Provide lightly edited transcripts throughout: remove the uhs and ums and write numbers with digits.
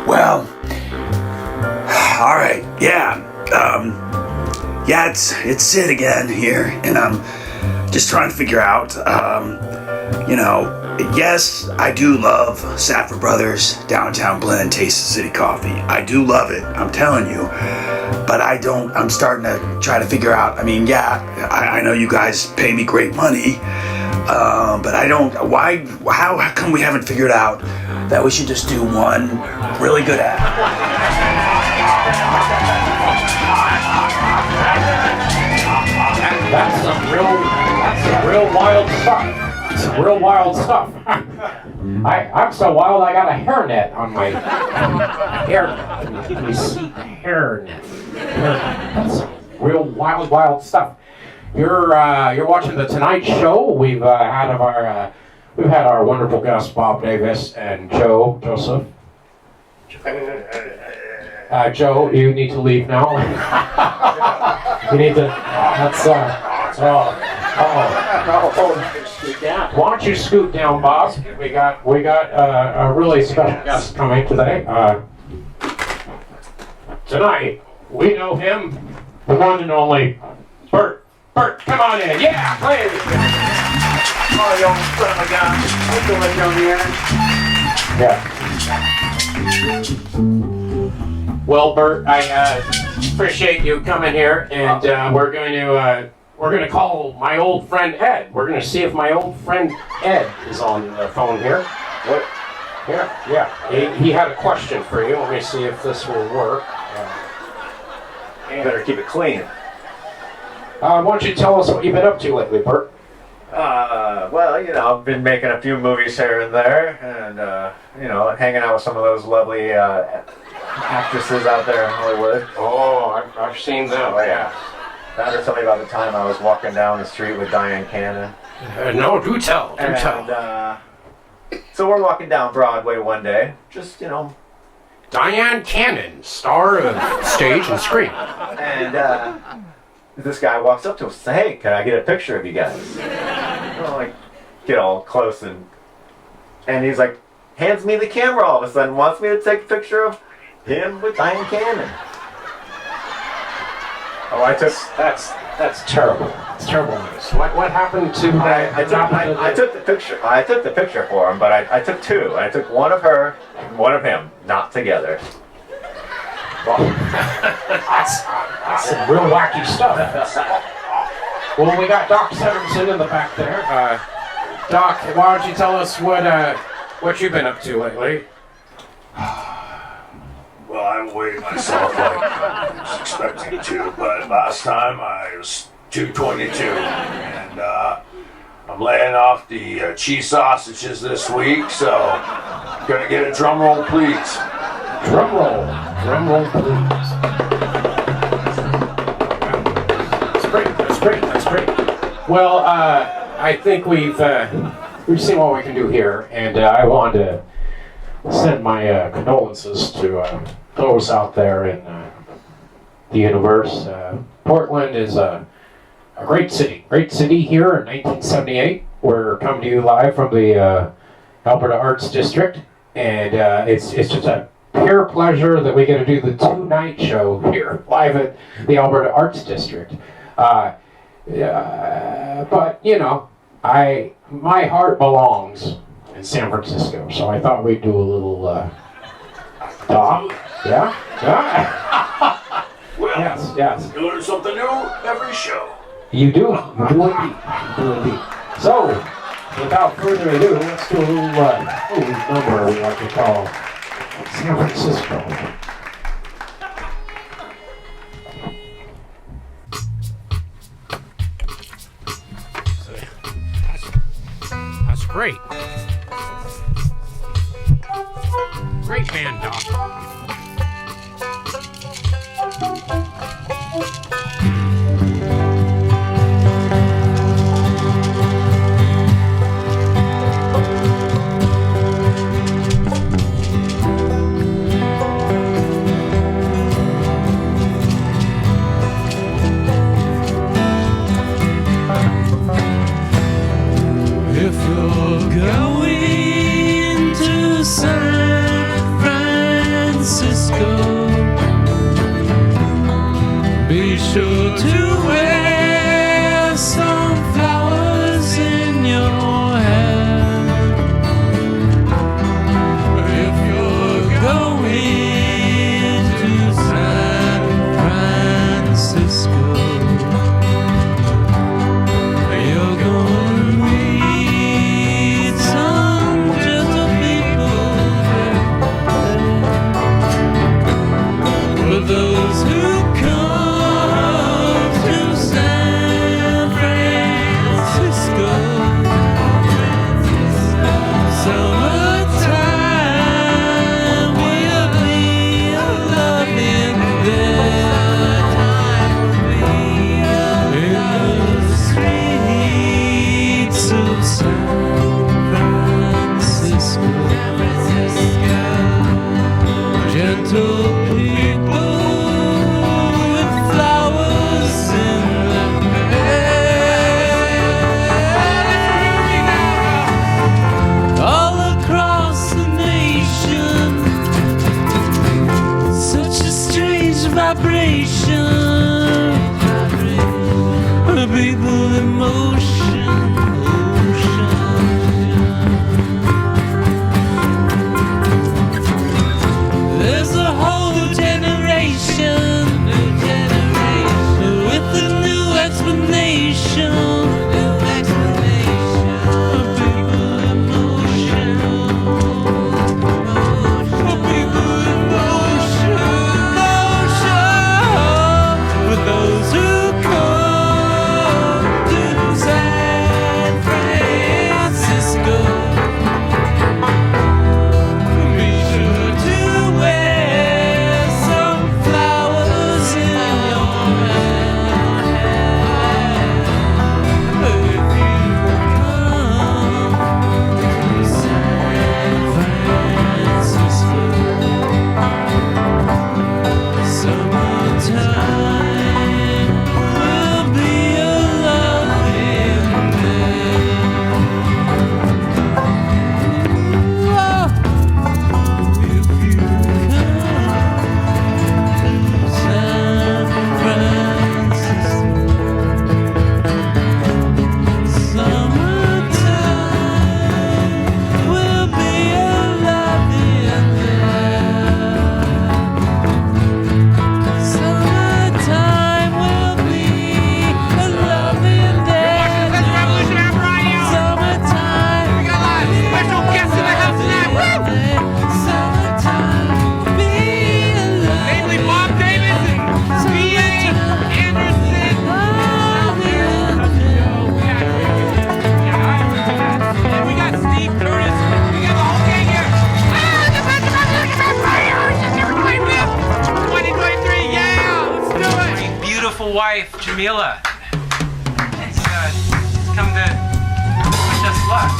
Well, all right, yeah. Yeah, it's Sid again here, and I'm just trying to figure out, yes, I do love Safford Brothers Downtown Blend Taste of City Coffee. I do love it, I'm telling you. But I'm starting to try to figure out, I know you guys pay me great money, but how come we haven't figured out that we should just do one really good ad? That's some real wild stuff. Some real wild stuff. I'm so wild I got a hairnet on my hairnet. Can you see the hairnet? That's some real wild stuff. You're watching the Tonight Show. We've had our wonderful guests Bob Davis and Joseph. Joe, you need to leave now. You need to. Why don't you scoot down, boss? We got a really special guest coming today. Tonight, we know him, the one and only Bert. Bert, come on in. Yeah, please. Oh, you son of a gun. What's going on here? Yeah. Well, Bert, I appreciate you coming here, and we're going to call my old friend Ed. We're going to see if my old friend Ed is on the phone here. What? Yeah. He had a question for you. Let me see if this will work. You better keep it clean. Why don't you tell us what you've been up to lately, Bert? Well, I've been making a few movies here and there, and, hanging out with some of those lovely actresses out there in Hollywood. Oh, I've seen them, yeah. That or something about the time I was walking down the street with Diane Cannon. No, do tell. So we're walking down Broadway one day, just, Diane Cannon, star of stage and screen. And, this guy walks up to us and says, "Hey, can I get a picture of you guys?" Get all close and he's like, hands me the camera all of a sudden, wants me to take a picture of him with Diane Cannon. Oh, that's terrible. It's terrible news. What happened to that? I took the picture. I took the picture for him, but I took two. I took one of her and one of him, not together. Well, that's some real wacky stuff. Well, we got Doc Severson in the back there. Doc, why don't you tell us what you've been up to lately? Well, I'm weighing myself like I was expecting to, but last time I was 222, and I'm laying off the cheese sausages this week, so gonna get a drum roll, please. Drum roll, please. That's great. Well, I think we've seen what we can do here, and I wanted to send my condolences to those out there in the universe. Portland is a great city here in 1978. We're coming to you live from the Alberta Arts District, and it's just a pure pleasure that we get to do the two-night show here live at the Alberta Arts District. But my heart belongs in San Francisco, so I thought we'd do a little talk. Yeah. Well, yes. You learn something new every show. You do indeed. So, without further ado, let's do a little number we like to call San Francisco. That's great. Great band, Doc. If you're going to San Francisco, sure to wear some flowers in your hair. If you're going to San Francisco, you're going to meet some gentle people there. For those who come to San Francisco, summertime will be a loving there. In the streets of San Francisco, gentle people with flowers in their hair. All across the nation, such a strange vibration. People in motion, there's a whole new generation with a new explanation. People in motion, people in motion, with those who come to San Francisco. Be sure to wear some flowers in your hair. If you come to San Francisco, summertime will be a loving day. Whoa. If you come to San Francisco, summertime will be a loving day. Summertime will be a loving day. Summertime. We got a lot of special guests in the house tonight. Summertime be a loving. Namely Bob Davis and VIII Anderson. And we got Steve Curtis. We got the whole gang here. The best of radio. 2023, yeah, let's do it. My beautiful wife, Jamila, has come to wish us luck.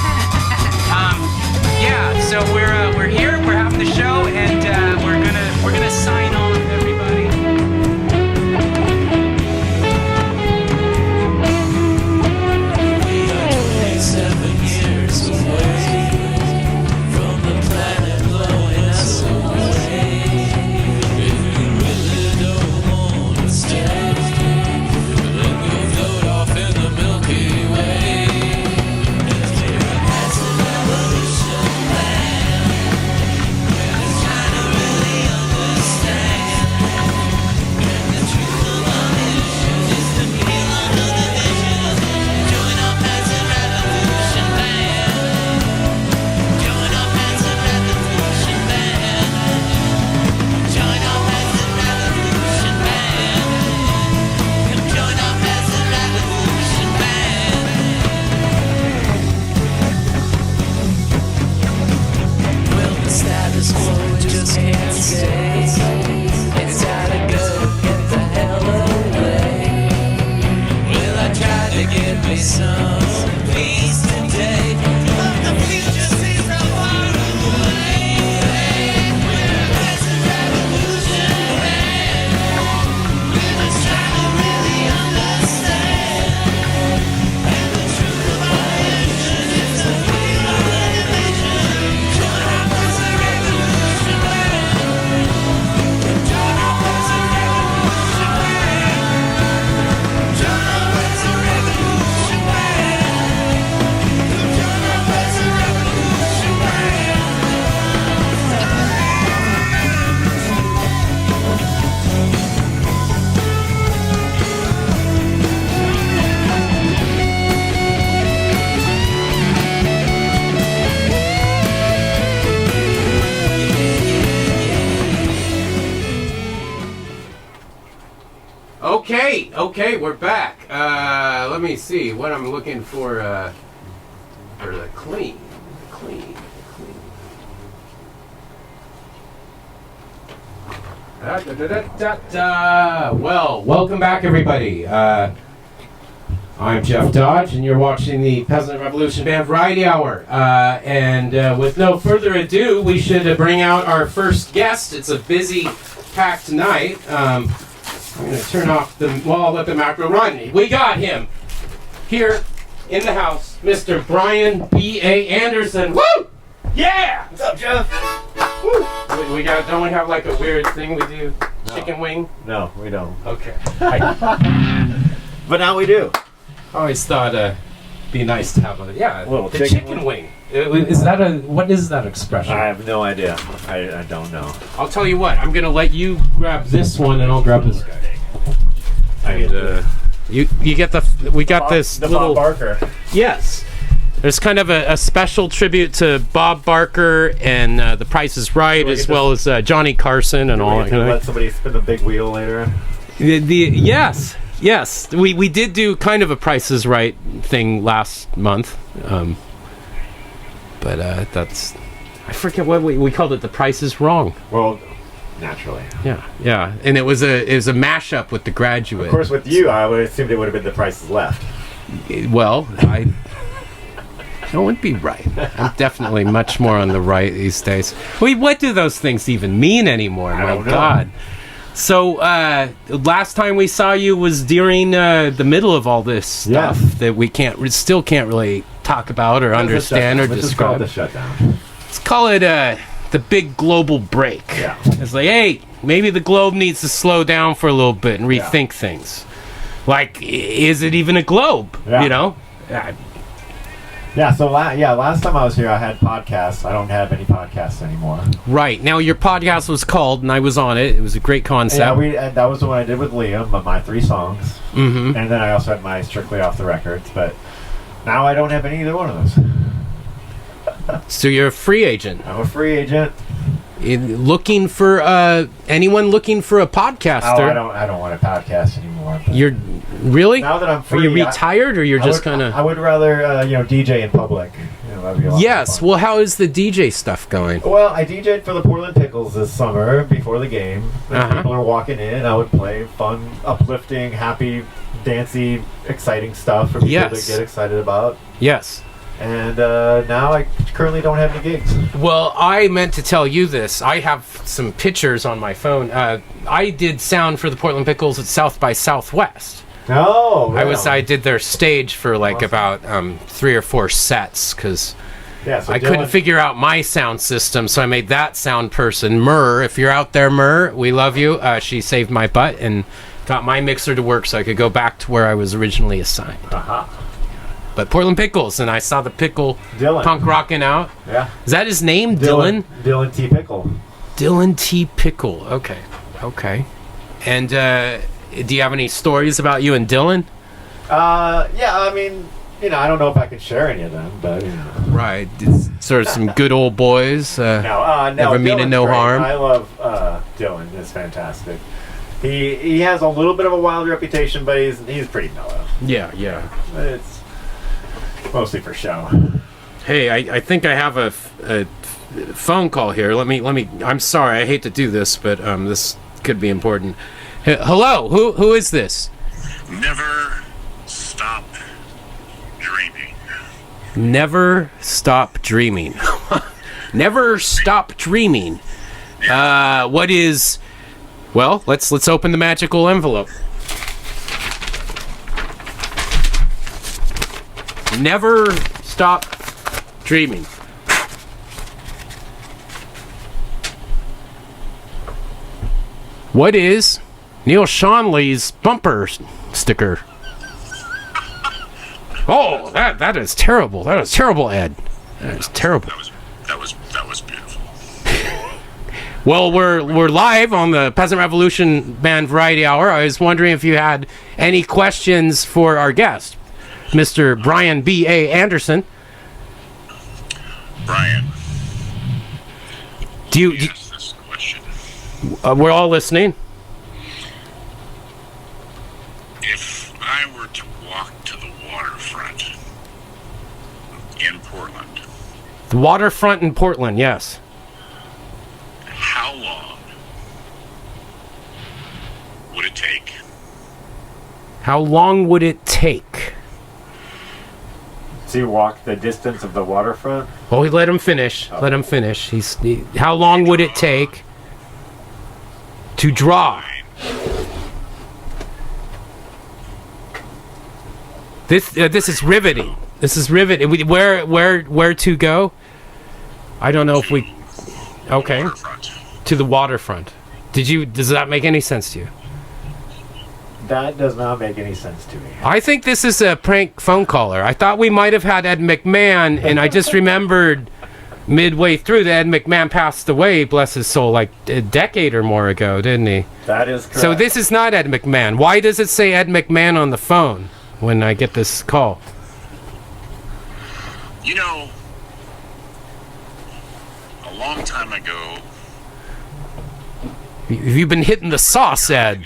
Yeah, so we're here, we're having the show, and we're gonna sign off, everybody. We are 27 years away from the planet blowing us away. If you really don't want to stay, then go float off in the Milky Way. That's the revolution plan. And it's trying to really understand. And the truth of our issues is to feel under the vision. Join our passive revolution band. Join our passive revolution band. Join our passive revolution band. Come join our passive revolution band. Well, the status quo just can't stay. It's gotta go, get the hell away. Well, I tried to get me some peace today, but the future seems so far away. We're a passive revolution band. We're just trying to really understand. And the truth of our issues is to feel our elevation. Join our passive revolution band. Okay, we're back. Let me see what I'm looking for the clean. Well, welcome back, everybody. I'm Jeff Dodge, and you're watching the Peasant Revolution Band Variety Hour. And with no further ado, we should bring out our first guest. It's a busy, packed night. I'm going to turn off the... Well, I'll let the macro run. We got him here in the house, Mr. Brian B.A. Anderson. Woo! Yeah! What's up, Jeff? Woo! We got... Don't we have like a weird thing we do? No. Chicken wing? No, we don't. Okay. But now we do. I always thought it'd be nice to have a little the chicken wing. Is that what is that expression? I have no idea. I don't know. I'll tell you what. I'm gonna let you grab this one, and I'll grab this guy. And you get we got this the little Bob Barker. Yes. There's kind of a special tribute to Bob Barker and The Price is Right, as well as Johnny Carson and all that. Let somebody spin the big wheel later. Yes. We did do kind of a Price is Right thing last month, but that's I forget what we called it. The Price is Wrong. Well, naturally. Yeah, and it was a mashup with The Graduate. Of course, with you, I would assume it would have been The Price is Left. Well, that would be right. I'm definitely much more on the right these days. What do those things even mean anymore? I don't know. God. So, last time we saw you was during the middle of all this stuff that we still can't really talk about or understand or describe. Let's just call it the shutdown. Let's call it the big global break. Yeah. It's like, hey, maybe the globe needs to slow down for a little bit and rethink things. Like, is it even a globe? Yeah. You know? Yeah, so last time I was here, I had podcasts. I don't have any podcasts anymore. Right. Now, your podcast was called, and I was on it. It was a great concept. Yeah, that was the one I did with Liam, my 3 songs. Mm-hmm. And then I also had my Strictly Off the Records, but now I don't have either one of those. So you're a free agent. I'm a free agent. Looking for anyone looking for a podcaster? Oh, I don't want a podcast anymore. You're really? Now that I'm free, are you retired, or you're just kind of? I would rather DJ in public. That'd be a lot yes. Well, how is the DJ stuff going? Well, I DJ'd for the Portland Pickles this summer before the game. People are walking in. I would play fun, uplifting, happy, dancey, exciting stuff for people to get excited about. Yes. And now I currently don't have any gigs. Well, I meant to tell you this. I have some pictures on my phone. I did sound for the Portland Pickles at South by Southwest. Oh, really? I did their stage for like about 3 or 4 sets because I couldn't figure out my sound system, so I made that sound person, Myrrh. If you're out there, Myrrh, we love you. She saved my butt and got my mixer to work so I could go back to where I was originally assigned. But Portland Pickles, and I saw the pickle punk rocking out. Yeah. Is that his name? Dylan? Dylan T. Pickle. Dylan T. Pickle. Okay. And do you have any stories about you and Dylan? Yeah, I mean, I don't know if I can share any of them, but Right. It's sort of some good old boys. No, never meaning no harm. I love Dylan. It's fantastic. He has a little bit of a wild reputation, but he's pretty mellow. Yeah. It's mostly for show. Hey, I think I have a phone call here. Let me. I'm sorry. I hate to do this, but this could be important. Hello. Who is this? Never stop dreaming. Never stop dreaming. Never stop dreaming. What is? Well, let's open the magical envelope. Never stop dreaming. What is Neil Shonley's bumper sticker? Oh, that is terrible. That is terrible, Ed. That is terrible. That was beautiful. Well, we're live on the Peasant Revolution Band Variety Hour. I was wondering if you had any questions for our guest, Mr. Brian B.A. Anderson. Brian. Do you ask this question? we're all listening. The waterfront in Portland, yes. How long would it take? How long would it take? To walk the distance of the waterfront? Oh, let him finish. Let him finish. How long would it take to draw? This is riveting. This is riveting. Where to go? I don't know if we. Okay. Waterfront. To the waterfront. Does that make any sense to you? That does not make any sense to me. I think this is a prank phone caller. I thought we might have had Ed McMahon, and I just remembered midway through that Ed McMahon passed away, bless his soul, like a decade or more ago, didn't he? That is correct. So this is not Ed McMahon. Why does it say Ed McMahon on the phone when I get this call? You know, a long time ago, You've been hitting the sauce, Ed.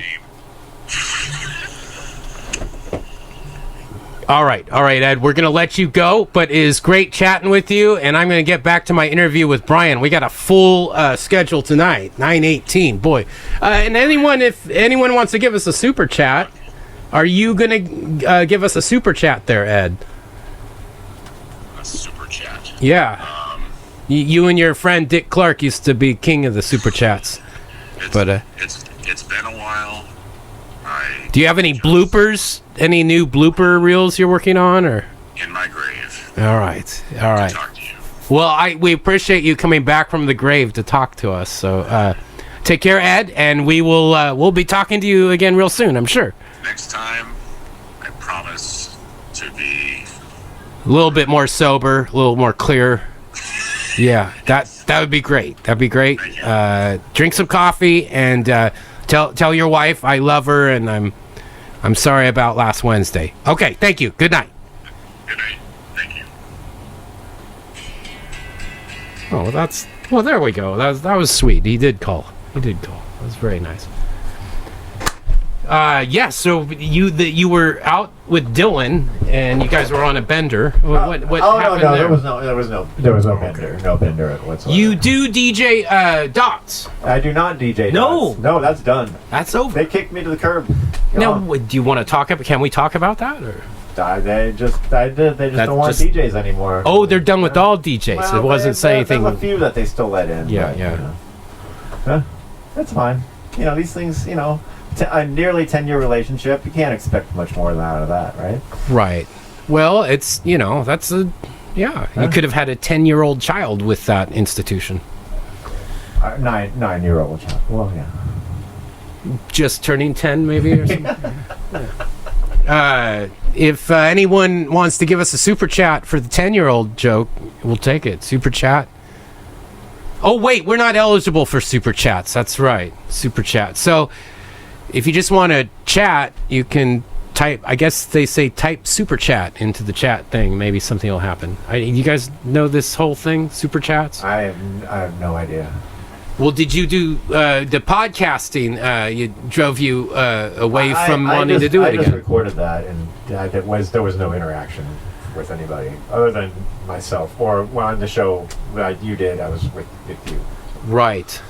All right, Ed. We're going to let you go, but it is great chatting with you, and I'm going to get back to my interview with Brian. We got a full schedule tonight, 9:18. Boy. And if anyone wants to give us a super chat, are you going to give us a super chat there, Ed? a super chat. Yeah. You and your friend Dick Clark used to be king of the super chats. It's been a while. Do you have any bloopers? Any new blooper reels you're working on, or? In my grave. All right. To talk to you. Well, we appreciate you coming back from the grave to talk to us. So, take care, Ed, and we'll be talking to you again real soon, I'm sure. Next time, I promise to be A little bit more sober, a little more clear. Yeah, that would be great. That'd be great. Drink some coffee and tell your wife I love her and I'm sorry about last Wednesday. Okay, thank you. Good night. Good night. Thank you. Oh, there we go. That was sweet. He did call. That was very nice. Yeah. So you were out with Dylan, and you guys were on a bender. What happened there? There was no bender. No bender whatsoever. You do DJ Dots. I do not DJ. No. Dots. No, that's done. That's over. They kicked me to the curb. Now, do you want to talk about? Can we talk about that? Or? They just don't want DJs anymore. Oh, they're done with all DJs. Well, it wasn't saying anything. There's a few that they still let in. Yeah, but, yeah. You know. That's fine. You know, these things. You know, a nearly 10-year relationship. You can't expect much more out of that, right? Right. Well, it's that's a You could have had a 10-year-old child with that institution. 9-year-old child. Well, yeah. Just turning 10, maybe, or something. If anyone wants to give us a super chat for the 10-year-old joke, we'll take it. Super chat. Oh, wait, we're not eligible for super chats. That's right. Super chat. So if you just want to chat, you can type, I guess they say type super chat into the chat thing. Maybe something will happen. You guys know this whole thing, super chats? I have no idea. Well, did you do the podcasting? You drove you away from wanting to do it again. I just recorded that, and there was no interaction with anybody other than myself. Or on the show that you did, I was with you. Right.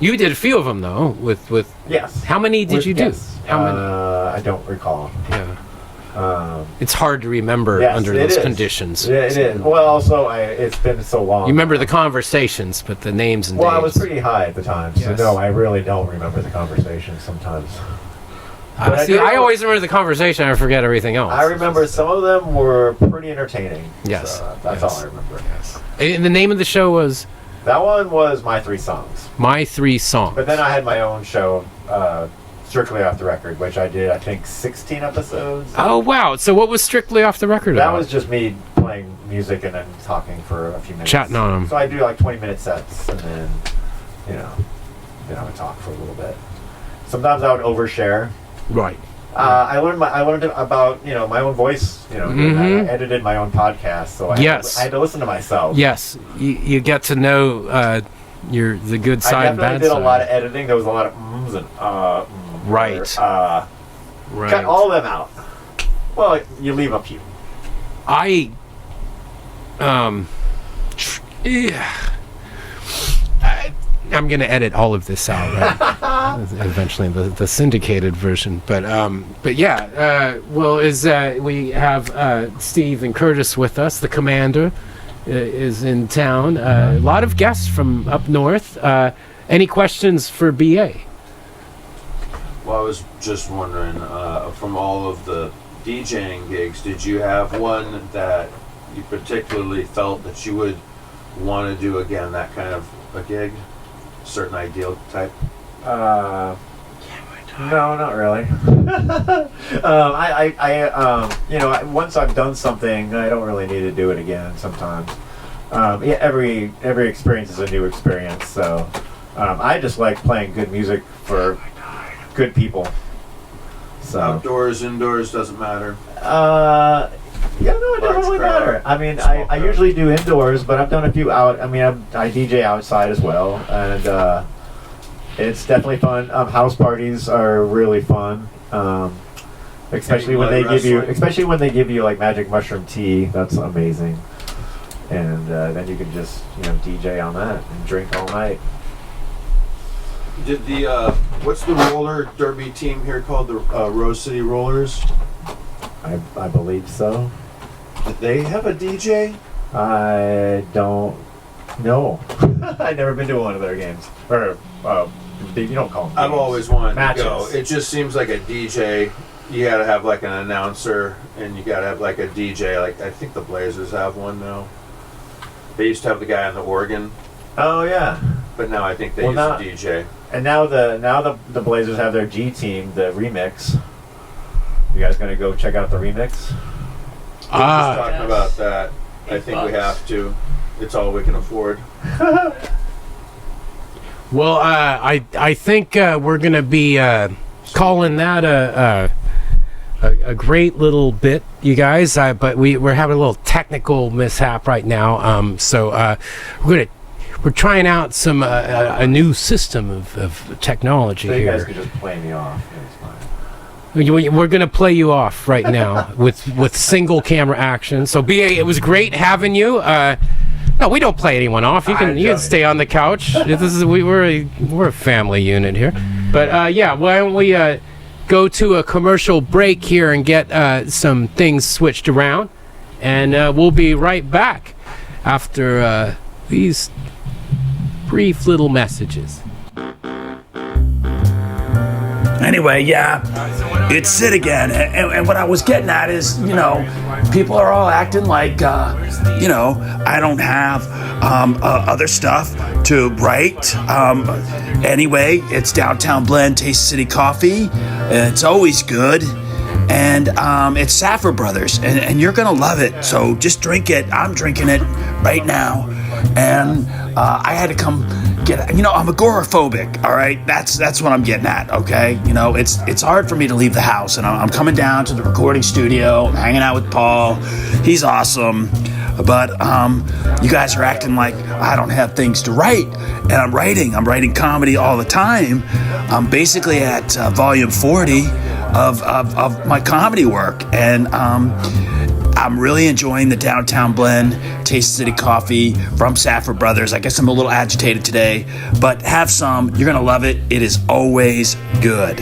You did a few of them though. With yes. How many did you do? Yes. How many? I don't recall. Yeah. It's hard to remember under those conditions. Yeah, it is. Well, also, it's been so long. You remember the conversations, but the names and dates. I was pretty high at the time, so no, I really don't remember the conversations sometimes. I always remember the conversation. I forget everything else. I remember some of them were pretty entertaining. Yes. So that's all I remember. Yes. And the name of the show was? That one was My 3 Songs. My 3 Songs. But then I had my own show, Strictly Off the Record, which I did, I think, 16 episodes. Oh, wow. So what was Strictly Off the Record That about? was just me playing music and then talking for a few minutes. Chatting on them. So I do like 20-minute sets and then, I would talk for a little bit. Sometimes I would overshare. Right. I learned about my own voice. I edited my own podcast, so I had to listen to myself. Yes, you get to know the good side and bad side. I definitely did a lot of editing. There was a lot of ums and right. Right. Cut all of them out. Well, you leave a few. Yeah. I'm gonna edit all of this out, right? Eventually, the syndicated version. But yeah. Well, we have Steve and Curtis with us. The commander is in town. A lot of guests from up north. Any questions for BA? Well, I was just wondering, from all of the DJing gigs, did you have one that you particularly felt that you would want to do again, that kind of a gig? Certain ideal type? No, not really. Once I've done something, I don't really need to do it again sometimes. Yeah, every experience is a new experience, so I just like playing good music for good people. So Outdoors, indoors, doesn't matter. Yeah, no, it doesn't really matter. I mean, I usually do indoors, but I've done a few out. I mean, I DJ outside as well, and it's definitely fun. House parties are really fun, especially when they give you like magic mushroom tea. That's amazing, and then you can just DJ on that and drink all night. Did the what's the roller derby team here called? The Rose City Rollers? I believe so. Did they have a DJ? I don't know. I've never been to one of their games. Or you don't call them games. I've always wanted Matches. to go. It just seems like a DJ. You gotta have like an announcer, and you gotta have like a DJ. Like I think the Blazers have one now. They used to have the guy on the organ. Oh yeah. But now I think they use a DJ. And now the Blazers have their G team, the remix. You guys gonna go check out the remix? We're just talking about that. I think we have to. It's all we can afford. Well, I think we're gonna be calling that a great little bit, you guys. But we're having a little technical mishap right now. So we're trying out some a new system of technology so you here. guys can just play me off. It's fine. We're gonna play you off right now with single camera action. So BA, it was great having you. No, we don't play anyone off. You can stay on the couch. We're a family unit here. But yeah, why don't we go to a commercial break here and get some things switched around, and we'll be right back after these brief little messages. Anyway, yeah, it's Sid again, and what I was getting at is, people are all acting like, I don't have other stuff to write. Anyway, it's Downtown Blend Taste City Coffee. It's always good, and it's Saffer Brothers, and you're gonna love it. So just drink it. I'm drinking it right now, and I had to come get it. I'm agoraphobic, all right? That's what I'm getting at, okay? It's hard for me to leave the house, and I'm coming down to the recording studio. I'm hanging out with Paul. He's awesome. But you guys are acting like I don't have things to write, and I'm writing comedy all the time. I'm basically at volume 40 of my comedy work, and I'm really enjoying the Downtown Blend Taste City Coffee from Saffer Brothers. I guess I'm a little agitated today, but have some. You're going to love it. It is always good.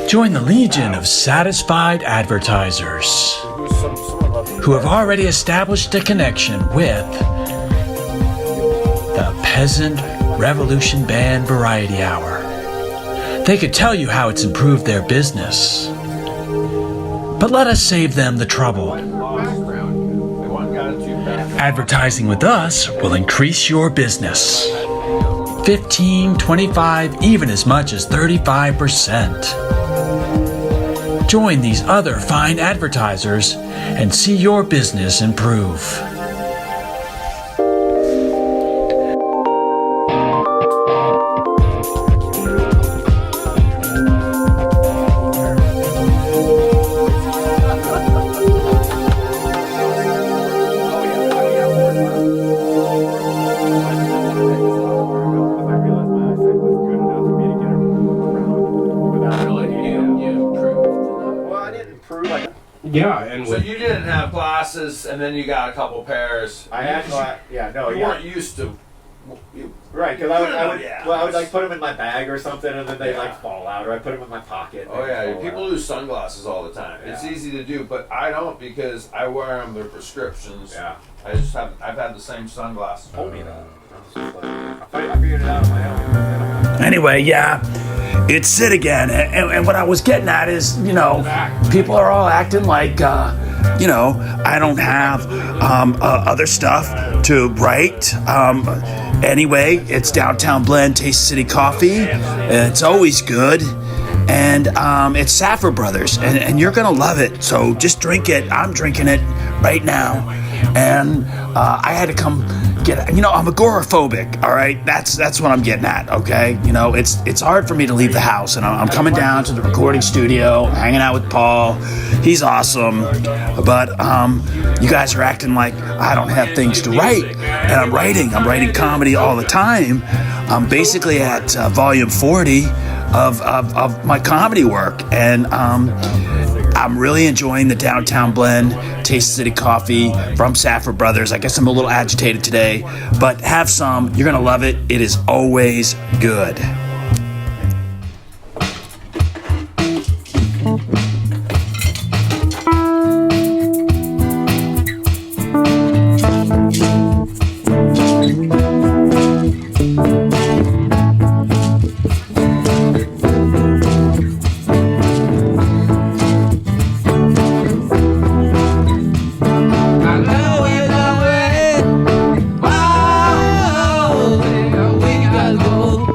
Join the legion of satisfied advertisers who have already established a connection with the Peasant Revolution Band Variety Hour. They could tell you how it's improved their business, but let us save them the trouble. Advertising with us will increase your business 15, 25, even as much as 35%. Join these other fine advertisers and see your business improve. Yeah, and in So with. you didn't have glasses, and then you got a couple pairs. I had You weren't used to. Right, because I would like put them in my bag or something, and then they Yeah. like fall out, or I put them in my pocket. Oh yeah, fall people out. lose sunglasses all the time. It's Yeah. easy to do, but I don't because I wear them. They're prescriptions. Yeah. I've had the same sunglasses. Told me that. I figured it out on my own. Anyway, yeah, it's Sid again. And what I was getting at is, you know, people are all acting like, you know, I don't have other stuff to write. Anyway, it's Downtown Blend, Taste City Coffee. It's always good. And it's Saffer Brothers, and you're gonna love it. So just drink it. I'm drinking it right now. And I had to come get, you know, I'm agoraphobic, all right? That's what I'm getting at, okay? You know, it's hard for me to leave the house, and I'm coming down to the recording studio, hanging out with Paul. He's awesome, but you guys are acting like I don't have things to write, and I'm writing comedy all the time. I'm basically at volume 40 of my comedy work, and I'm really enjoying the Downtown Blend Taste City Coffee from Saffer Brothers. I guess I'm a little agitated today, but have some. You're gonna love it. It is always good. We gotta go.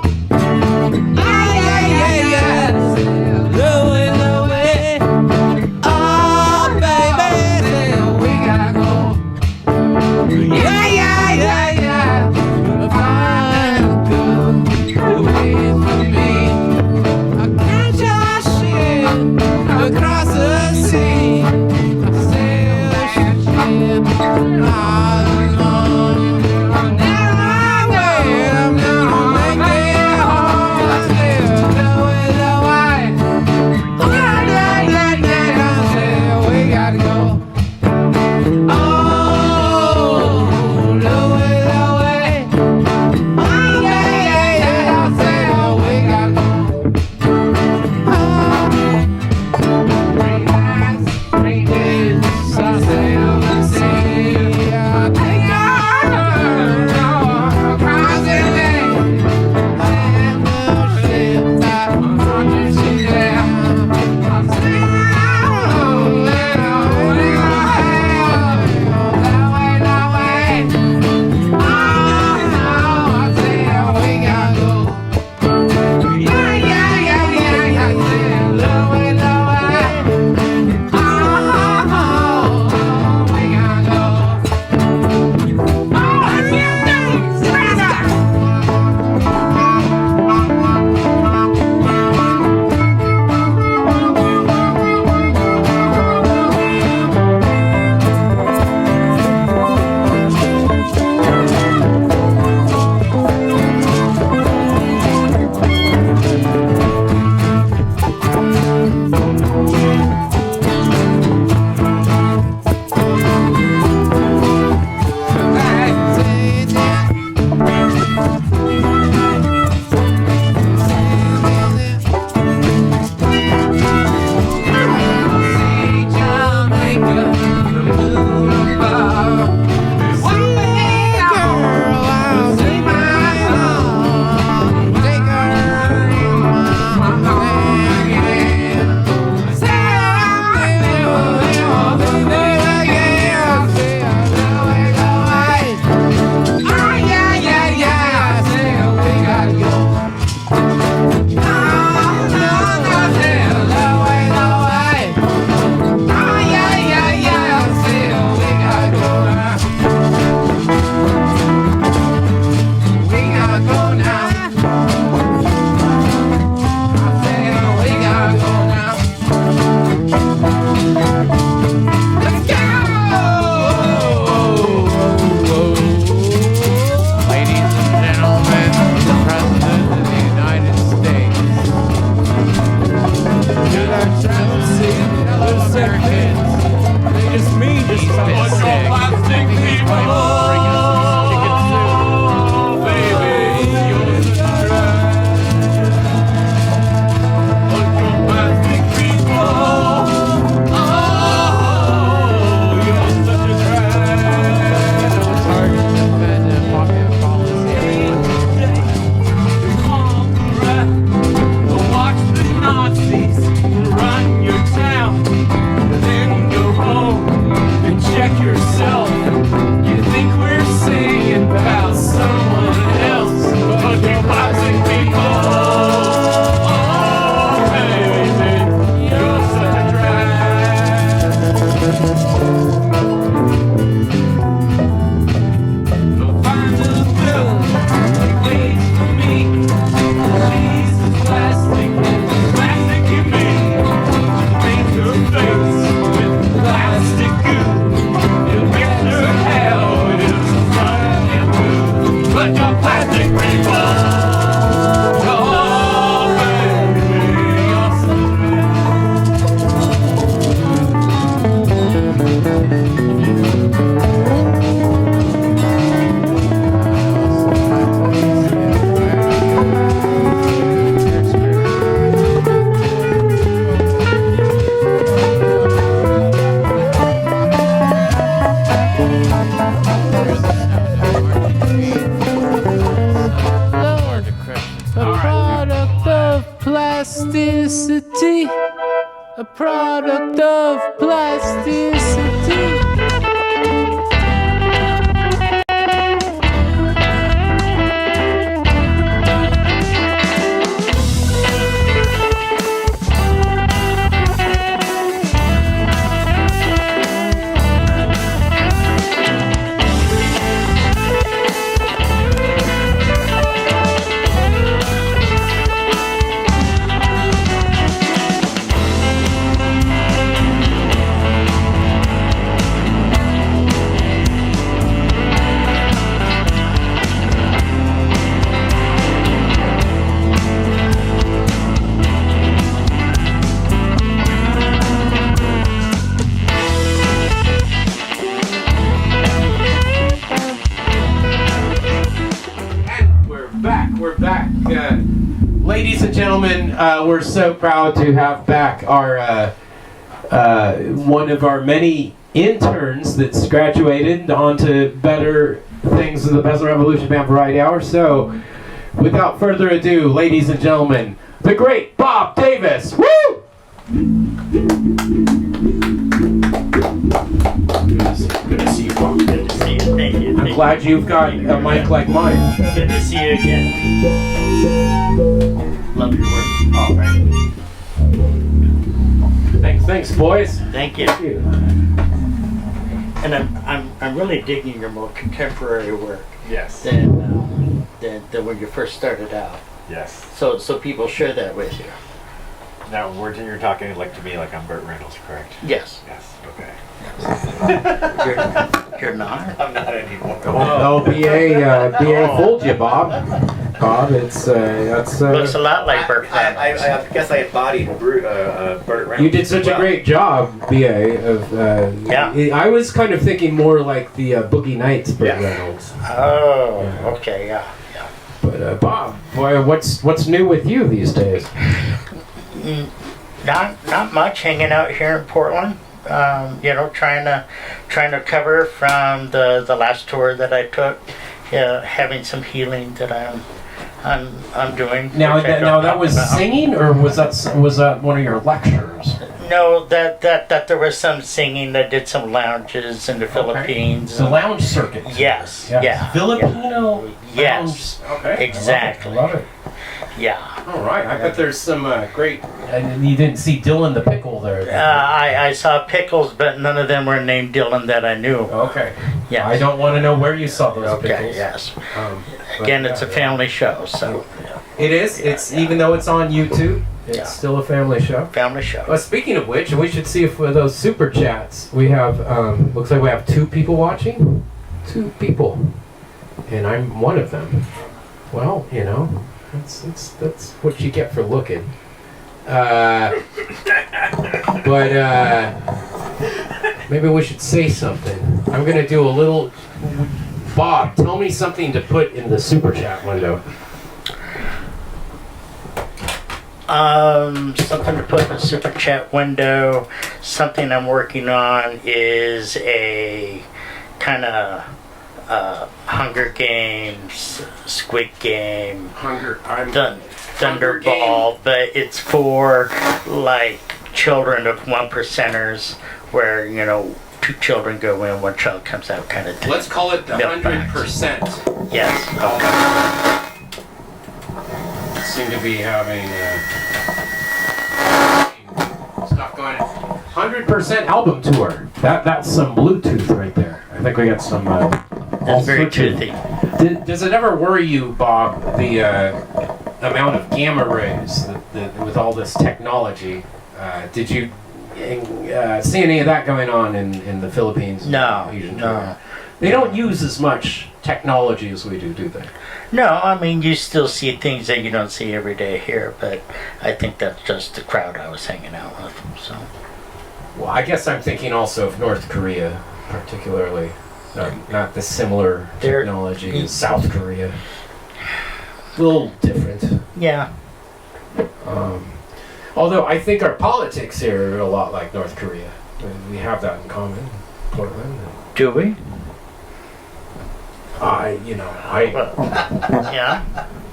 a product of plasticity. We're back. Ladies and gentlemen, we're so proud to have back our one of our many interns that's graduated onto better things in the Peasant Revolution Band Variety Hour. So, without further ado, ladies and gentlemen, the great Bob Davis. Woo! Good to see you, Bob. Good to see you. Thank you. I'm glad you've got a mic like mine. Good to see you again. Love your work. All right. Thanks, boys. Thank you. And I'm really digging your more contemporary work. Yes. Than when you first started out. Yes. So people share that with you. Now, you're talking like to me like I'm Burt Reynolds, correct? Yes. Yes. Okay. You're not? I'm not anymore. Oh, BA fooled you, Bob. Bob, it's that's. Looks a lot like Burt I Reynolds. guess I embodied Burt Reynolds. You did such a great job, BA. Yeah. I was kind of thinking more like the Boogie Nights Burt Reynolds. Oh, okay, yeah. But Bob, boy, what's new with you these days? Not much. Hanging out here in Portland. Trying to recover from the last tour that I took. Having some healing that I'm doing. Now that was singing, or was that one of your lectures? No, that there was some singing. I did some lounges in the Philippines. The lounge circuit. Yes. Yeah. Yeah. Filipino. Yes. Lounge. Okay. Exactly. I love it. Yeah. All right. I bet there's some great. And you didn't see Dylan the Pickle there. I saw Pickles, but none of them were named Dylan that I knew. Okay. Yes. I don't want to know where you saw those pickles. Yes. Again, it's a family show, so. It is. It's even though it's on YouTube, it's still a family show. Family show. Well, speaking of which, we should see if with those super chats we have. Looks like we have 2 people watching. 2 people, and I'm one of them. Well, that's what you get for looking. But maybe we should say something. I'm gonna do a little. Bob, tell me something to put in the super chat window. Something to put in the super chat window. Something I'm working on is a kind of Hunger Games, Squid Game, Thunderball, but it's for like children of 1%ers, where 2 children go in, 1 child comes out, kind of thing. Let's call it the 100%. Yes. Seem to be having stuff going. 100% album tour. That's some Bluetooth right there. I think we got some. That's very toothy. Does it ever worry you, Bob, the amount of gamma rays that with all this technology? Did you see any of that going on in the Philippines? No. No. They don't use as much technology as we do they? No, I mean, you still see things that you don't see every day here, but I think that's just the crowd I was hanging out with. So. Well, I guess I'm thinking also of North Korea, particularly. Not the similar technology as South Korea. A little different. Yeah. Although I think our politics here are a lot like North Korea. We have that in common, Portland. Do we? Yeah.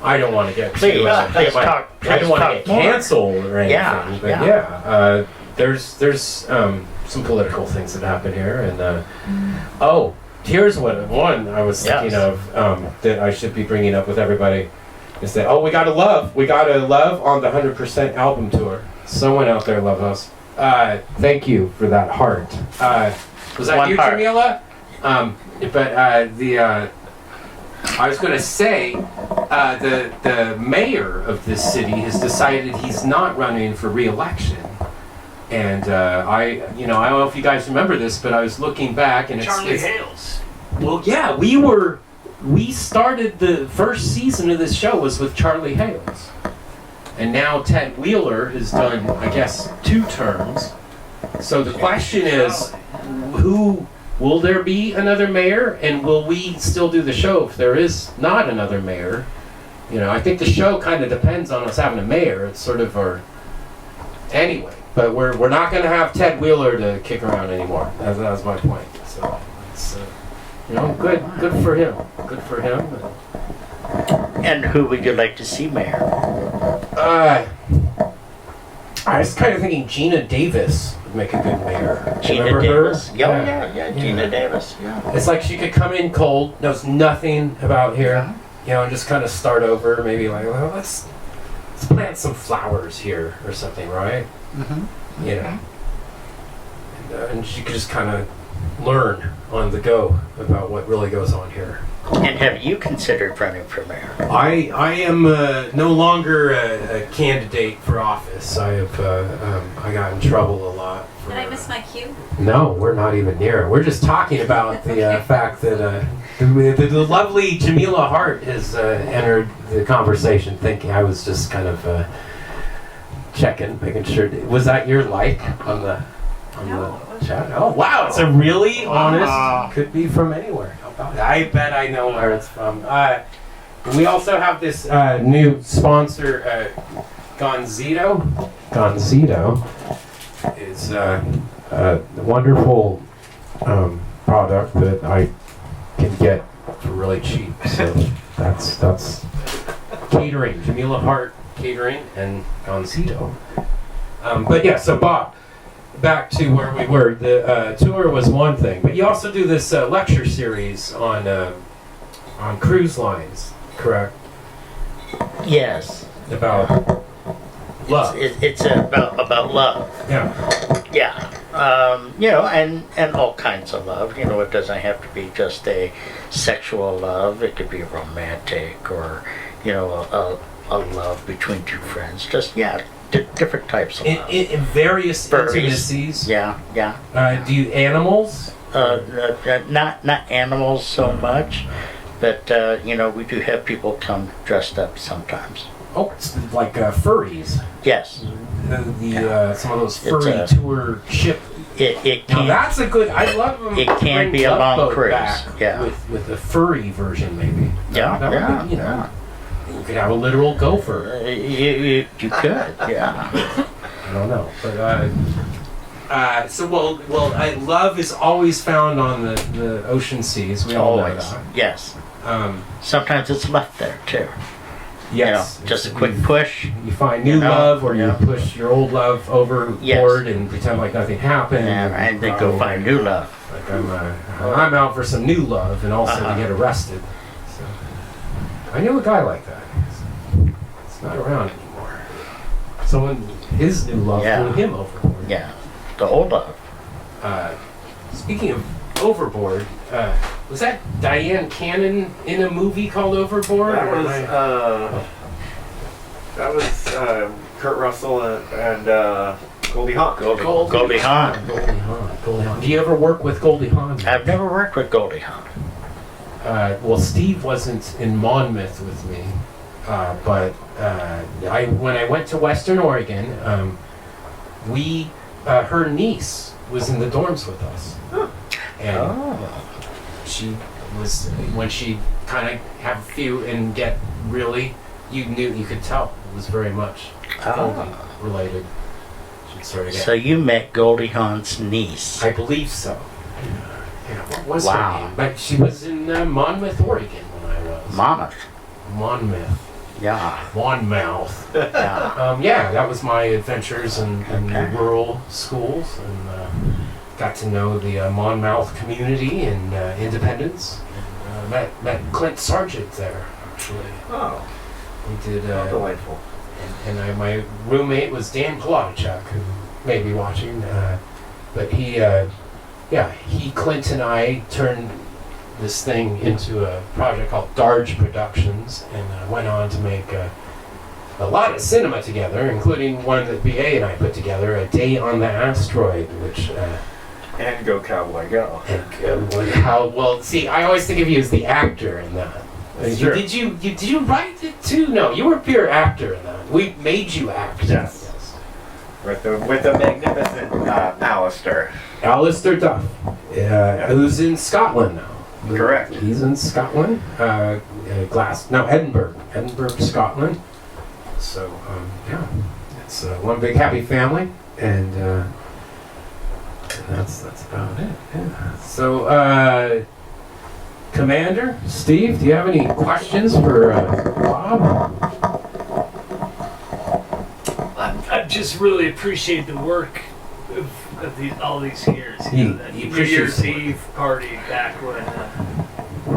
I don't want to get Please, too. please I talk. don't Please want to talk get more. canceled or anything. Yeah, But yeah. there's some political things that happen here, and here's one I was thinking of that I should be bringing up with everybody is that we gotta love on the 100% album tour. Someone out there love us. Thank you for that heart. Was that One you, heart. Jamila? I was going to say, the mayor of this city has decided he's not running for re-election, and I don't know if you guys remember this, but I was looking back and Charlie Hales. Well, yeah, we started the first season of this show was with Charlie Hales, and now Ted Wheeler has done, I guess, 2 terms. So the question is, will there be another mayor, and will we still do the show if there is not another mayor? I think the show kind of depends on us having a mayor. It's sort of our... Anyway, but we're not going to have Ted Wheeler to kick around anymore. That was my point. So, it's, good for him. Good for him. And who would you like to see mayor? I was kind of thinking Gina Davis would make a good mayor. Gina Remember Davis? her? Yeah, Gina Davis, yeah. It's like she could come in cold, knows nothing about here, and just kind of start over. Maybe like, well, let's plant some flowers here or something, right? Mm-hmm. And she could just kind of learn on the go about what really goes on here. And have you considered running for mayor? I am no longer a candidate for office. I got in trouble a lot. Did I miss my cue? No, we're not even near it. We're just talking about the fact that the lovely Jamila Hart has entered the conversation. Thinking I was just kind of checking, making sure. Was that your like on the chat? Oh wow, it's a really honest. Could be from anywhere. I bet I know where it's from. We also have this new sponsor, Gonzito. Gonzito is a wonderful product that I can get for really cheap. So that's catering, Jamila Hart Catering and Gonzito. But yeah, so Bob, back to where we were. The tour was one thing, but you also do this lecture series on cruise lines, correct? Yes. About love. It's about love. Yeah. Yeah. And all kinds of love. It doesn't have to be just a sexual love. It could be romantic or, a love between 2 friends. Just, different types of love. In various intimacies. Yeah. Do you animals? Not animals so much, but we do have people come dressed up sometimes. Oh, it's like furries. Yes. Some of those furry tour ship. It now can. That's a good. I love them. It can be a long cruise. Yeah. With a furry version, maybe. Yeah. That would be, you could have a literal gopher. You could. Yeah. I don't know, but love is always found on the ocean seas. We all know that. Yes. Sometimes it's left there too. Yes. Just a quick push. You find new love, or you push your old love overboard and pretend like nothing happened. Yeah, and then go find new love. Like I'm out for some new love, and also to get arrested. So I knew a guy like that. It's not around anymore. His new love threw him overboard. Yeah, the old love. Speaking of overboard, was that Diane Cannon in a movie called Overboard? That was Kurt Russell and Goldie Hawn. Goldie Hawn. Do you ever work with Goldie Hawn? I've never worked with Goldie Hawn. Well, Steve wasn't in Monmouth with me, but when I went to Western Oregon, her niece was in the dorms with us. And she was, when she kind of have a few and get really, you could tell it was very much Goldie related. She'd sort of get, So you met Goldie Hawn's niece? I believe so. What was her name? But she was in Monmouth, Oregon when I was. Monmouth. Monmouth. Yeah. Monmouth. Yeah. Yeah, that was my adventures in the rural schools, and got to know the Monmouth community and Independence. And, met Clint Sargent there, actually. Oh. We did. Delightful. And my roommate was Dan Kolodchuk, who may be watching. But Clint and I turned this thing into a project called Darge Productions, and went on to make a lot of cinema together, including one that VIII and I put together, A Day on the Asteroid, which... and Go Cowboy Go. See, I always think of you as the actor in that. Sure. Did you write it too? No, you were a pure actor in that. We made you act. Yes. With the magnificent Alistair. Alistair Duff, who's in Scotland now. Correct. He's in Scotland. Edinburgh, Scotland. So it's one big happy family, and that's about it. Yeah. So, Commander Steve, do you have any questions for Bob? I just really appreciate the work of all these years. That New Year's Eve party back when.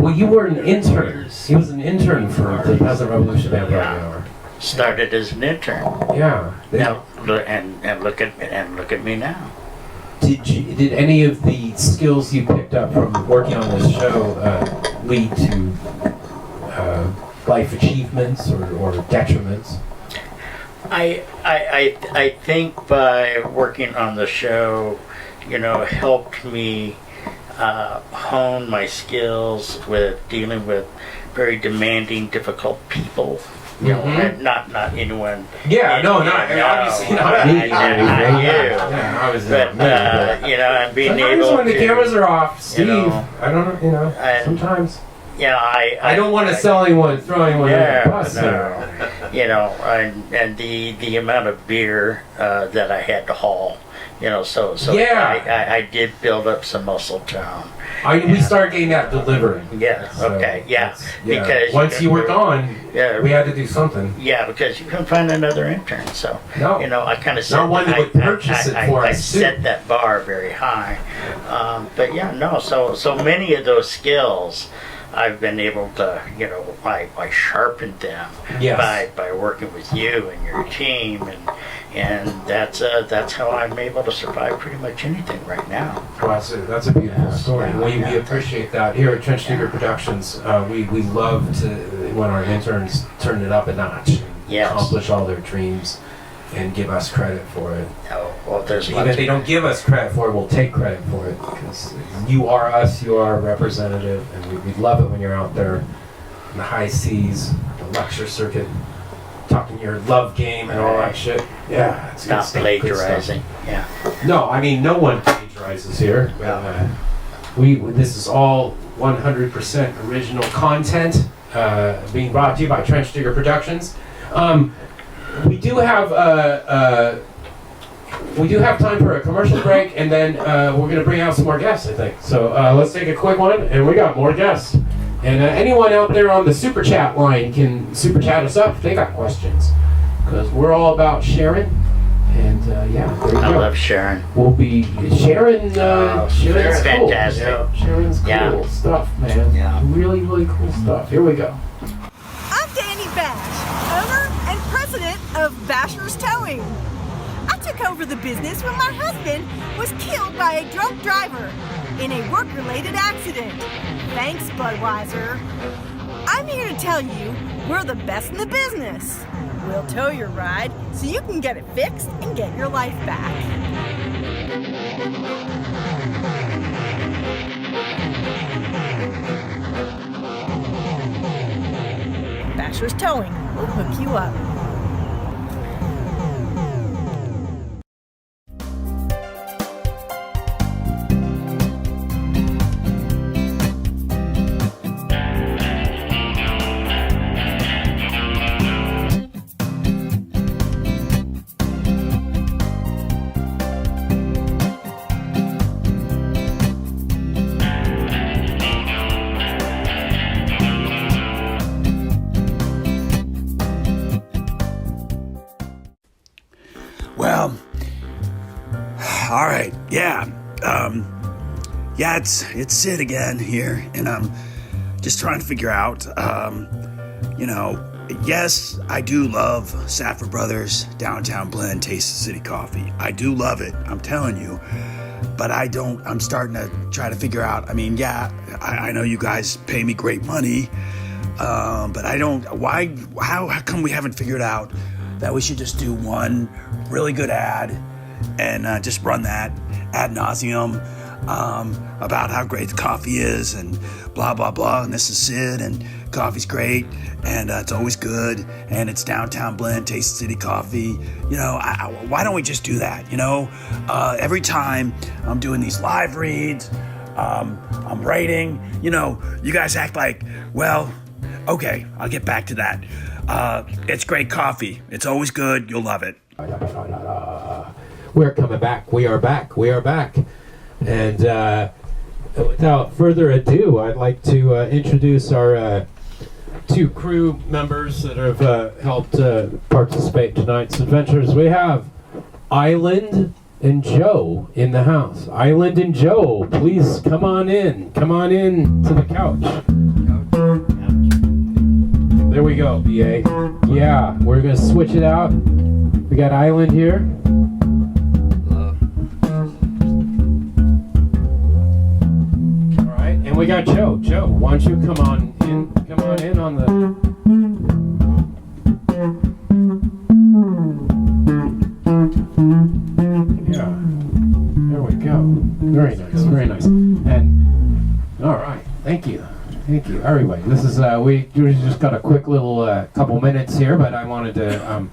Well, you were an intern. He was an intern for the Peasant Revolution Band Variety Hour. Started as an intern. Yeah. Now, and look at me now. Did any of the skills you picked up from working on this show lead to life achievements or detriments? I think by working on the show, helped me hone my skills with dealing with very demanding, difficult people. And not anyone. Yeah, obviously not me. Not you. And being sometimes able when the cameras are off, Steve, I don't know, sometimes. Yeah, I don't want to sell anyone, throw anyone under the bus. And the amount of beer that I had to haul, so I did build up some muscle tone. We started getting that delivered. Yeah. So okay. Yeah. Because once you were gone, we had to do something. Yeah, because you couldn't find another intern. So I kind of not one that would purchase it for us. I set that bar very high. So many of those skills I've been able to, I sharpened them by working with you and your team, and that's how I'm able to survive pretty much anything right now. Well, that's a beautiful story. We appreciate that here at Trench Digger Productions. We love to when our interns turn it up a notch, and accomplish all their dreams, and give us credit for it. Oh, well, even if they don't give us credit for it, we'll take credit for it, because you are us, you are our representative, and we love it when you're out there in the high seas, the lecture circuit, talking your love game and all that shit. Yeah, it's not plagiarizing. Yeah. No, I mean no one plagiarizes here. This is all 100% original content being brought to you by Trench Digger Productions. We do have time for a commercial break, and then we're going to bring out some more guests, I think. So let's take a quick one, and we got more guests. And anyone out there on the super chat line can super chat us up if they got questions, because we're all about sharing. And there you go. I love Sharon. We'll be Sharon. Sharon's cool. Fantastic. Yeah, Sharon's cool stuff, man. Yeah. Really, really cool stuff. Here we go. I'm Danny Bash, owner and president of Basher's Towing. I took over the business when my husband was killed by a drunk driver in a work-related accident. Thanks, Budweiser. I'm here to tell you we're the best in the business. We'll tow your ride so you can get it fixed and get your life back. Basher's Towing will hook you up. Yeah, it's Sid again here, and I'm just trying to figure out, yes, I do love Safford Brothers Downtown Blend Taste of City Coffee. I do love it, I'm telling you. But I'm starting to try to figure out, I know you guys pay me great money, but how come we haven't figured out that we should just do one really good ad and just run that ad nauseum about how great the coffee is and blah, blah, blah, and this is Sid, and coffee's great, and it's always good, and it's Downtown Blend, Taste City Coffee. Why don't we just do that? Every time I'm doing these live reads, I'm writing, you guys act like, well, okay, I'll get back to that. It's great coffee. It's always good. You'll love it. We're coming back. We are back. We are back. And without further ado, I'd like to introduce our two crew members that have helped participate in tonight's adventures. We have Island and Joe in the house. Island and Joe, please come on in. Come on in to the couch. There we go, BA. Yeah, we're going to switch it out. We got Island here. All right, and we got Joe. Joe, why don't you come on in? Come on in on the... Yeah, there we go. Very nice, very nice. And, all right, thank you. Thank you. Everybody, this is, we just got a quick little couple minutes here, but I wanted to,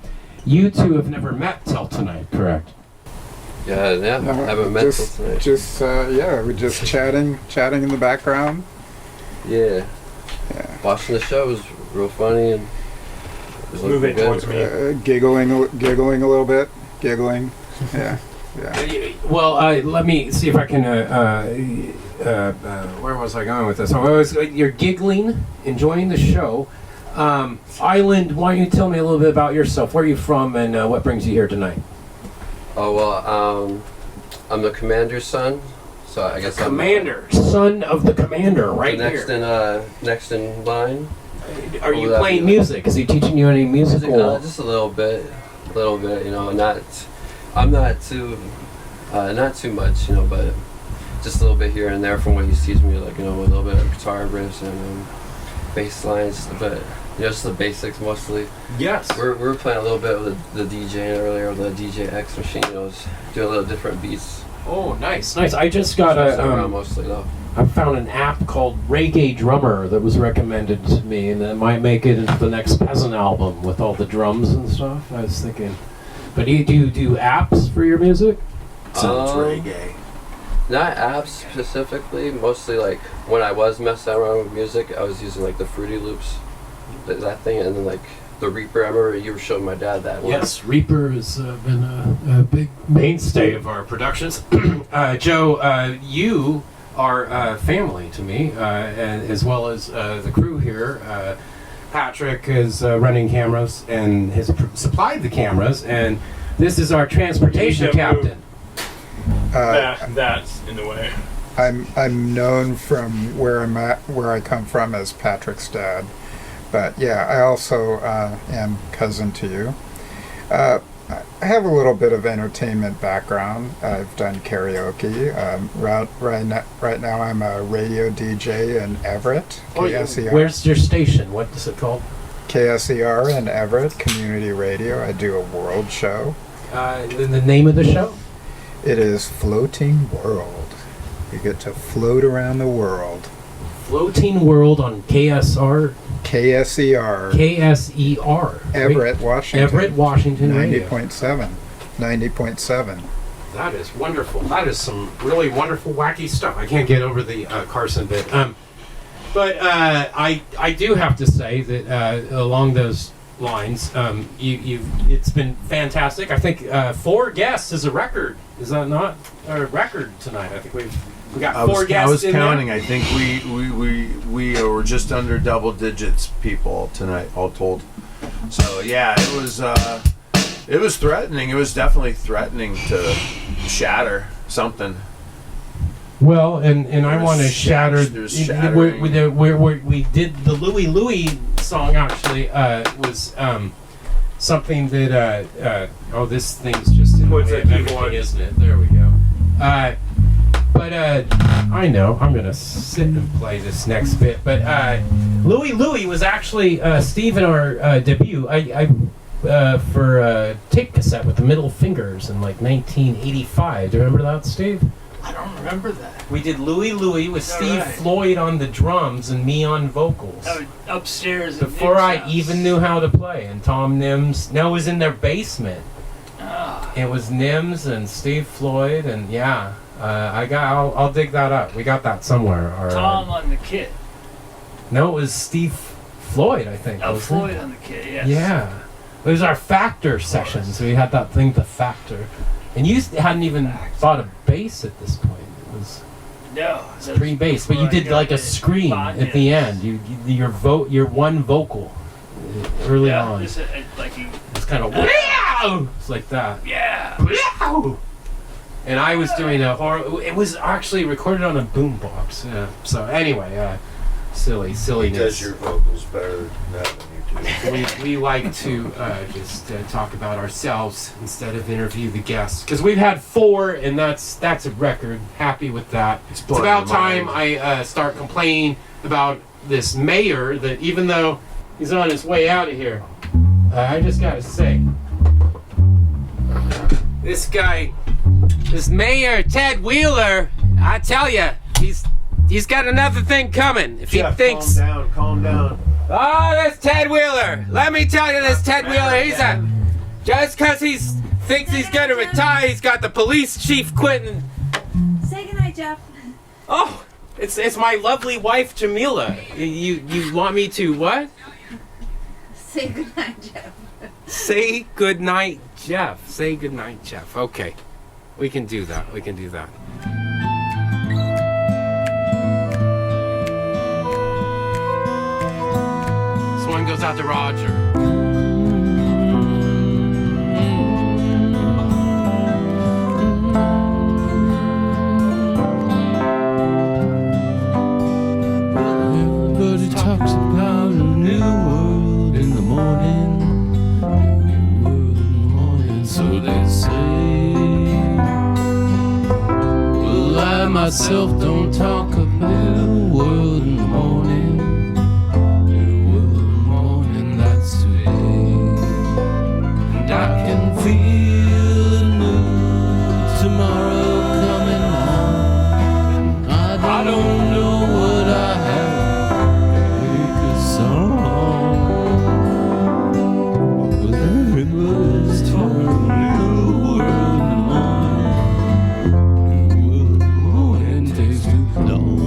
you two have never met till tonight, correct? Yeah, haven't met till tonight. We're just chatting in the background. Yeah. Watching the show was real funny and was moving towards me. Giggling a little bit. Giggling. Yeah. Well, let me see if I can, where was I going with this? You're giggling, enjoying the show. Island, why don't you tell me a little bit about yourself? Where are you from and what brings you here tonight? Oh, well, I'm the commander's son. So I guess Commander, son of the commander, right next here. Next in line. Are you playing music? Is he teaching you any musical? Just a little bit. I'm not too much, but just a little bit here and there from what he sees me, like, a little bit of guitar riffs and bass lines, but just the basics mostly. Yes. We were playing a little bit with the DJ earlier, the DJ X machine, doing a little different beats. Oh, nice. I just got mostly though. I found an app called Reggae Drummer that was recommended to me, and that might make it into the next Peasant album with all the drums and stuff. I was thinking, but do you do apps for your music? Sounds reggae. Not apps specifically. Mostly like when I was messing around with music, I was using like the Fruity Loops, that thing, and then like the Reaper. I remember you were showing my dad that one. Yes, Reaper has been a big mainstay of our productions. Joe, you are family to me, and as well as the crew here. Patrick is running cameras and has supplied the cameras, and this is our transportation captain. That's in the way. I'm known from where I come from as Patrick's dad, but yeah, I also am cousin to you. I have a little bit of entertainment background. I've done karaoke. Right now I'm a radio DJ in Everett, KSER. Where's your station? What is it called? KSER in Everett, community radio. I do a world show. The name of the show? It is Floating World. You get to float around the world. Floating World on KSR? KSER. KSER. Everett, Washington. Everett, Washington. 90.7. 90.7. That is wonderful. That is some really wonderful, wacky stuff. I can't get over the Carson bit. But I do have to say that along those lines, it's been fantastic. I think 4 guests is a record. Is that not a record tonight? I think we got 4 guests. I was in counting. there. I think we were just under double digits people tonight, all told. So yeah, it was threatening. It was definitely threatening to shatter. something. Well, and I want to shatter. There's shattering. We did the Louie Louie song. Actually, was something that. Oh, this thing's just in the way of everything, isn't it? There we go. But I know I'm gonna sit and play this next bit. But Louie Louie was actually Steve in our debut. I for tape cassette with the middle fingers in like 1985. Do you remember that, Steve? I don't remember that. We did Louie Louie with Steve right. Floyd on the drums and me on vocals. Oh, upstairs. Before I even knew how to play, and Tom Nims. No, it was in their basement. Oh. It was Nims and Steve Floyd, and yeah, I'll dig that up. We got that somewhere. Or, Tom on the kit. No, it was Steve Floyd, I think. Oh, Floyd on the kit. Yes. Yeah, it was our Factor sessions. We had that thing, the Factor. And you hadn't even bought a bass at this point. It was pre-bass, but you did like a scream at the end. Your one vocal early on. It's kind of it's like that. Yeah. And I was doing a horror. It was actually recorded on a boombox. Yeah. So anyway, silliness. He does your vocals better than that than you do. We like to just talk about ourselves instead of interview the guests, because we've had 4, and that's a record. Happy with that. It's about time I start complaining about this mayor that, even though he's on his way out of here, I just gotta say, this guy, this mayor Ted Wheeler, I tell you, he's got another thing coming. If Jeff, he thinks, calm down. Oh, that's Ted Wheeler. Let me tell you, this Ted Wheeler, just because he thinks he's going to retire, he's got the police chief quitting. Say goodnight, Jeff. Oh, it's my lovely wife, Jamila. You want me to what? Say goodnight, Jeff. Say goodnight, Jeff. Say goodnight, Jeff. Okay. We can do that. This one goes out to Roger. Everybody talks about a new world in the morning. New world in the morning, so they say. Well, I myself don't talk about new world in the morning. New world in the morning, that's today. And I can feel a new tomorrow coming on. I don't know what I have. Make a song. But everybody's talking new world in the morning. New world in the morning takes too long.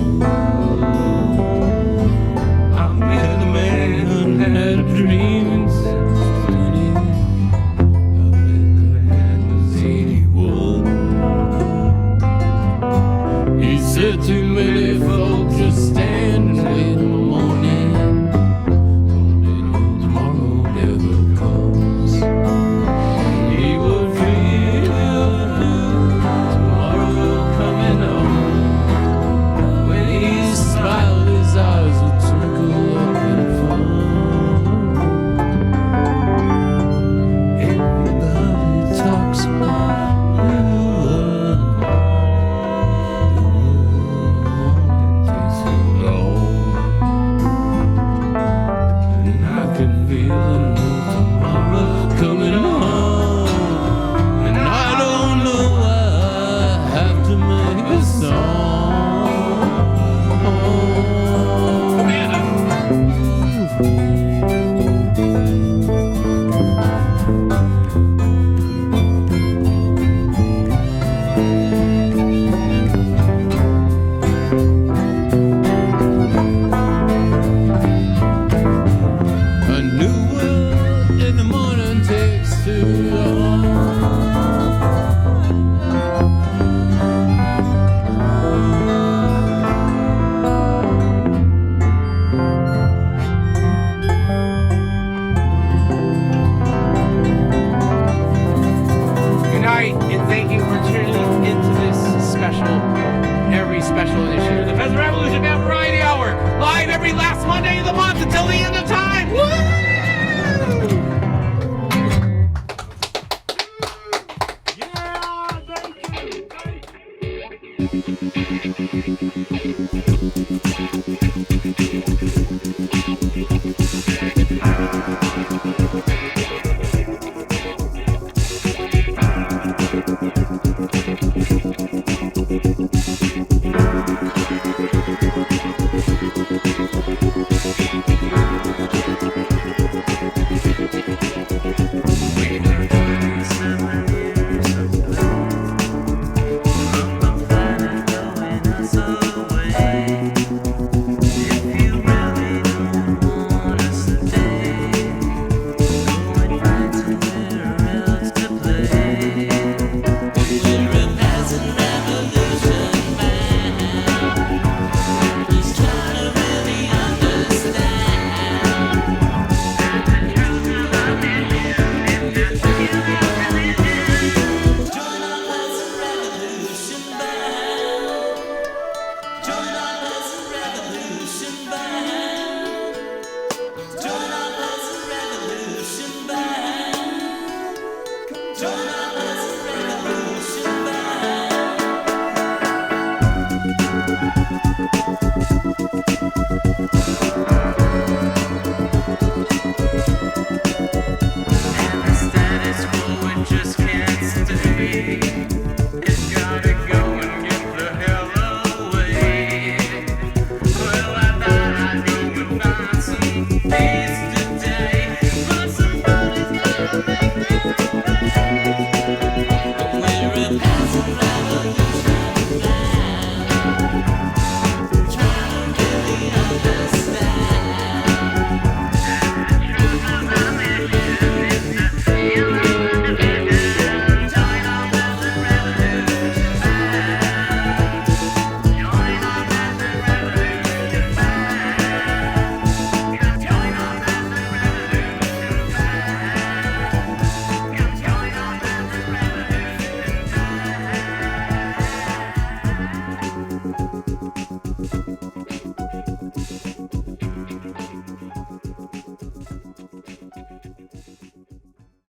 Join our revolution band.